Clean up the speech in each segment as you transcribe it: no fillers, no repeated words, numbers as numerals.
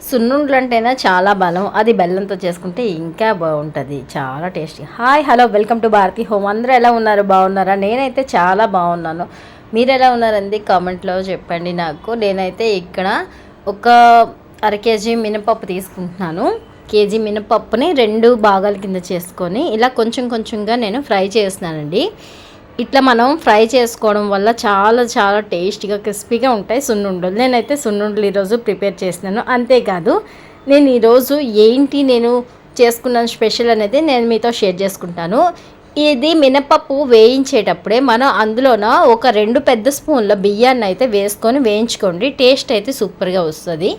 సున్నుండలు అంటేనే చాలా బలం. అది బెల్లంతో చేసుకుంటే ఇంకా బాగుంటుంది, చాలా tasty. Hi hello welcome to Bharati home. అందరూ ఎలా ఉన్నారు, బాగున్నారా? నేనైతే చాలా బాగున్నాను. మీరు ఎలా ఉన్నారండి కామెంట్లో చెప్పండి నాకు. నేనైతే ఇక్కడ ఒక అర కేజీ మినపప్పు తీసుకుంటున్నాను. కేజీ మినపప్పుని 2 భాగాల కింద చేసుకొని ఇలా కొంచెం కొంచెంగా నేను ఫ్రై చేస్తున్నానండి. ఇట్లా మనం ఫ్రై చేసుకోవడం వల్ల చాలా చాలా టేస్టీగా క్రిస్పీగా ఉంటాయి సున్నుండలు. నేనైతే సున్నుండలు ఈరోజు ప్రిపేర్ చేస్తున్నాను. అంతేకాదు నేను ఈరోజు నేను చేసుకున్న స్పెషల్ అనేది నేను మీతో షేర్ చేసుకుంటాను. ఇది మినపప్పు వేయించేటప్పుడే మనం అందులోన ఒక 2 పెద్ద స్పూన్ల బియ్యాన్ని అయితే వేసుకొని వేయించుకోండి. టేస్ట్ అయితే సూపర్గా వస్తుంది.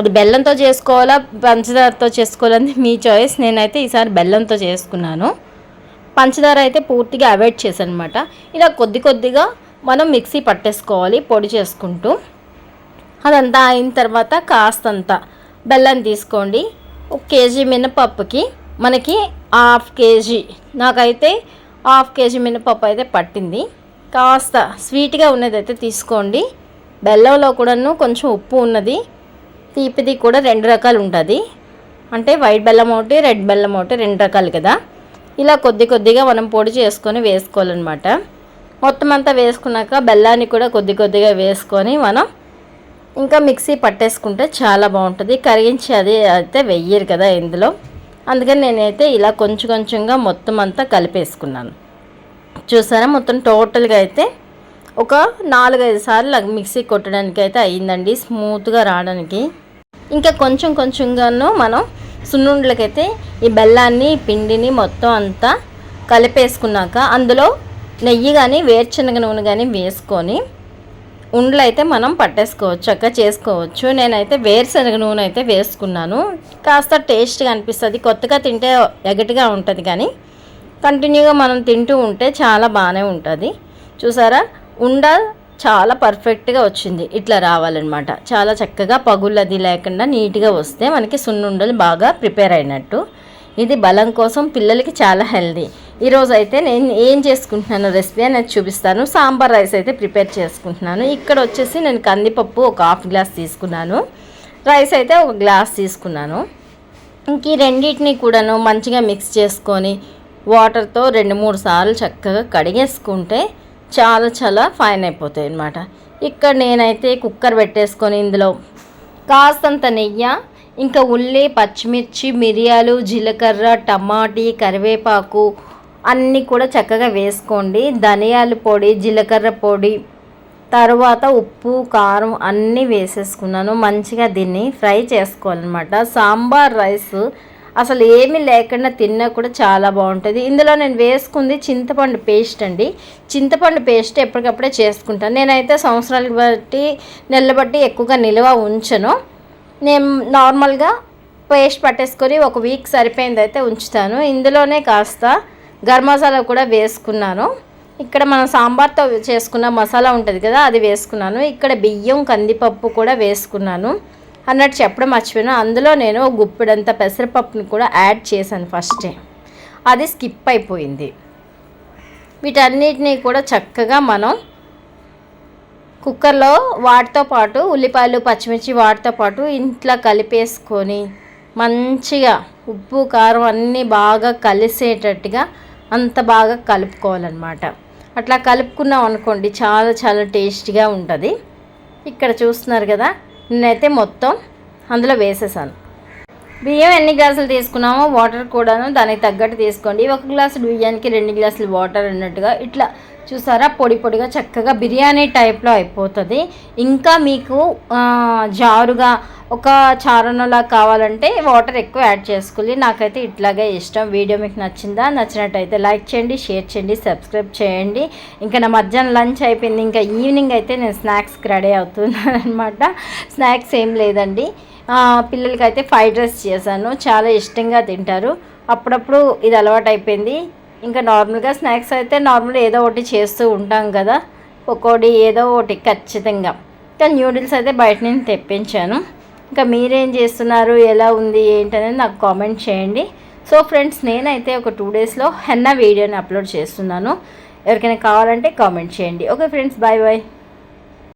అది బెల్లంతో చేసుకోవాలా పంచదారతో చేసుకోవాలని మీ చాయిస్. నేనైతే ఈసారి బెల్లంతో చేసుకున్నాను. పంచదార అయితే పూర్తిగా అవాయిడ్ చేశాను అనమాట. ఇలా కొద్ది కొద్దిగా మనం మిక్సీ పట్టేసుకోవాలి పొడి చేసుకుంటూ. అదంతా అయిన తర్వాత కాస్తంత బెల్లం తీసుకోండి. 1 కేజీ మినపప్పుకి మనకి 1/2 కేజీ, నాకైతే 1/2 కేజీ మినపప్పు అయితే పట్టింది. కాస్త స్వీట్గా ఉన్నది అయితే తీసుకోండి. బెల్లంలో కూడాను కొంచెం ఉప్పు ఉన్నది, తీపిది కూడా 2 రకాలు ఉంటుంది. అంటే వైట్ బెల్లం ఒకటి, రెడ్ బెల్లం ఒకటి, 2 రకాలు కదా. ఇలా కొద్ది కొద్దిగా మనం పొడి చేసుకొని వేసుకోవాలన్నమాట. మొత్తం అంతా వేసుకున్నాక బెల్లాన్ని కూడా కొద్ది కొద్దిగా వేసుకొని మనం ఇంకా మిక్సీ పట్టేసుకుంటే చాలా బాగుంటుంది. కరిగించి అది అయితే వెయ్యరు కదా ఇందులో, అందుకని నేనైతే ఇలా కొంచెం కొంచెంగా మొత్తం అంతా కలిపేసుకున్నాను. చూసారా, మొత్తం టోటల్గా అయితే ఒక 4-5 సార్లు మిక్సీ కొట్టడానికి అయితే అయ్యిందండి, స్మూత్గా రావడానికి. ఇంకా కొంచెం కొంచెంగాను మనం సున్నుండలకైతే ఈ బెల్లాన్ని పిండిని మొత్తం అంతా కలిపేసుకున్నాక అందులో నెయ్యి కానీ వేరుశనగ నూనె కానీ వేసుకొని ఉండలు అయితే మనం పట్టేసుకోవచ్చు, చక్కగా చేసుకోవచ్చు. నేనైతే వేరుశనగ నూనె అయితే వేసుకున్నాను. కాస్త టేస్ట్గా అనిపిస్తుంది. కొత్తగా తింటే ఎగటిగా ఉంటుంది, కానీ కంటిన్యూగా మనం తింటూ ఉంటే చాలా బాగానే ఉంటుంది. చూసారా, ఉండ చాలా పర్ఫెక్ట్గా వచ్చింది. ఇట్లా రావాలన్నమాట. చాలా చక్కగా పగుళ్ళది లేకుండా నీట్గా వస్తే మనకి సున్నుండలు బాగా ప్రిపేర్ అయినట్టు. ఇది బలం కోసం, పిల్లలకి చాలా హెల్దీ. ఈరోజు అయితే నేను ఏం చేసుకుంటున్నాను రెసిపీ అనేది చూపిస్తాను. సాంబార్ రైస్ అయితే ప్రిపేర్ చేసుకుంటున్నాను. ఇక్కడ వచ్చేసి నేను కందిపప్పు ఒక 1/2 గ్లాస్ తీసుకున్నాను, రైస్ అయితే 1 గ్లాస్ తీసుకున్నాను. ఇంక ఈ రెండింటిని కూడాను మంచిగా మిక్స్ చేసుకొని వాటర్తో 2-3 సార్లు చక్కగా కడిగేసుకుంటే చాలా చాలా ఫైన్ అయిపోతాయి అన్నమాట. ఇక్కడ నేనైతే కుక్కర్ పెట్టేసుకొని ఇందులో కాస్తంత నెయ్యి, ఇంకా ఉల్లి, పచ్చిమిర్చి, మిరియాలు, జీలకర్ర, టమాటీ, కరివేపాకు అన్నీ కూడా చక్కగా వేసుకోండి. ధనియాల పొడి, జీలకర్ర పొడి, తర్వాత ఉప్పు, కారం అన్నీ వేసేసుకున్నాను. మంచిగా దీన్ని ఫ్రై చేసుకోవాలన్నమాట. సాంబార్ రైస్ అసలు ఏమీ లేకుండా తిన్నా కూడా చాలా బాగుంటుంది. ఇందులో నేను వేసుకుంది చింతపండు పేస్ట్ అండి. చింతపండు పేస్ట్ ఎప్పటికప్పుడే చేసుకుంటాను. నేనైతే సంవత్సరాలకు బట్టి నెలల బట్టి ఎక్కువగా నిల్వ ఉంచను. నేను నార్మల్గా పేస్ట్ పట్టేసుకొని 1 వీక్ సరిపోయింది అయితే ఉంచుతాను. ఇందులోనే కాస్త గరం మసాలా కూడా వేసుకున్నాను. ఇక్కడ మనం సాంబార్తో చేసుకున్న మసాలా ఉంటుంది కదా, అది వేసుకున్నాను. ఇక్కడ బియ్యం, కందిపప్పు కూడా వేసుకున్నాను అన్నట్టు చెప్పడం మర్చిపోయాను. అందులో నేను గుప్పెడంత పెసరపప్పుని కూడా యాడ్ చేశాను ఫస్టే, అది స్కిప్ అయిపోయింది. వీటన్నిటినీ కూడా చక్కగా మనం కుక్కర్లో వాటితో పాటు ఉల్లిపాయలు, పచ్చిమిర్చి వాటితో పాటు ఇంట్లో కలిపేసుకొని మంచిగా ఉప్పు, కారం అన్నీ బాగా కలిసేటట్టుగా అంత బాగా కలుపుకోవాలన్నమాట. అట్లా కలుపుకున్నాం అనుకోండి చాలా చాలా టేస్టీగా ఉంటుంది. ఇక్కడ చూస్తున్నారు కదా, నేనైతే మొత్తం అందులో వేసేసాను. బియ్యం ఎన్ని గ్లాసులు తీసుకున్నామో వాటర్ కూడాను దానికి తగ్గట్టు తీసుకోండి. 1 గ్లాసు బియ్యానికి 2 గ్లాసులు వాటర్ అన్నట్టుగా. ఇట్లా చూసారా, పొడి పొడిగా చక్కగా బిర్యానీ టైప్లో అయిపోతుంది. ఇంకా మీకు జారుగా ఒక చారణలా కావాలంటే వాటర్ ఎక్కువ యాడ్ చేసుకోవాలి. నాకైతే ఇట్లాగే ఇష్టం. వీడియో మీకు నచ్చిందా? నచ్చినట్టయితే లైక్ చేయండి, షేర్ చేయండి, సబ్స్క్రైబ్ చేయండి. ఇంకా నా మధ్యాహ్నం లంచ్ అయిపోయింది. ఇంకా ఈవినింగ్ అయితే నేను స్నాక్స్కి రెడీ అవుతున్నాను అనమాట. స్నాక్స్ ఏం లేదండి, పిల్లలకైతే ఫ్రైడ్ రైస్ చేశాను. చాలా ఇష్టంగా తింటారు. అప్పుడప్పుడు ఇది అలవాటు అయిపోయింది. ఇంకా నార్మల్గా స్నాక్స్ అయితే నార్మల్గా ఏదో ఒకటి చేస్తూ ఉంటాం కదా, పకోడీ ఏదో ఒకటి ఖచ్చితంగా. ఇంకా న్యూడిల్స్ అయితే బయట నుంచి తెప్పించాను. ఇంకా మీరేం చేస్తున్నారు, ఎలా ఉంది ఏంటనేది నాకు కామెంట్ చేయండి. సో ఫ్రెండ్స్, నేనైతే ఒక 2 డేస్లో హెన్నా వీడియోని అప్లోడ్ చేస్తున్నాను. ఎవరికైనా కావాలంటే కామెంట్ చేయండి. Okay friends, bye bye.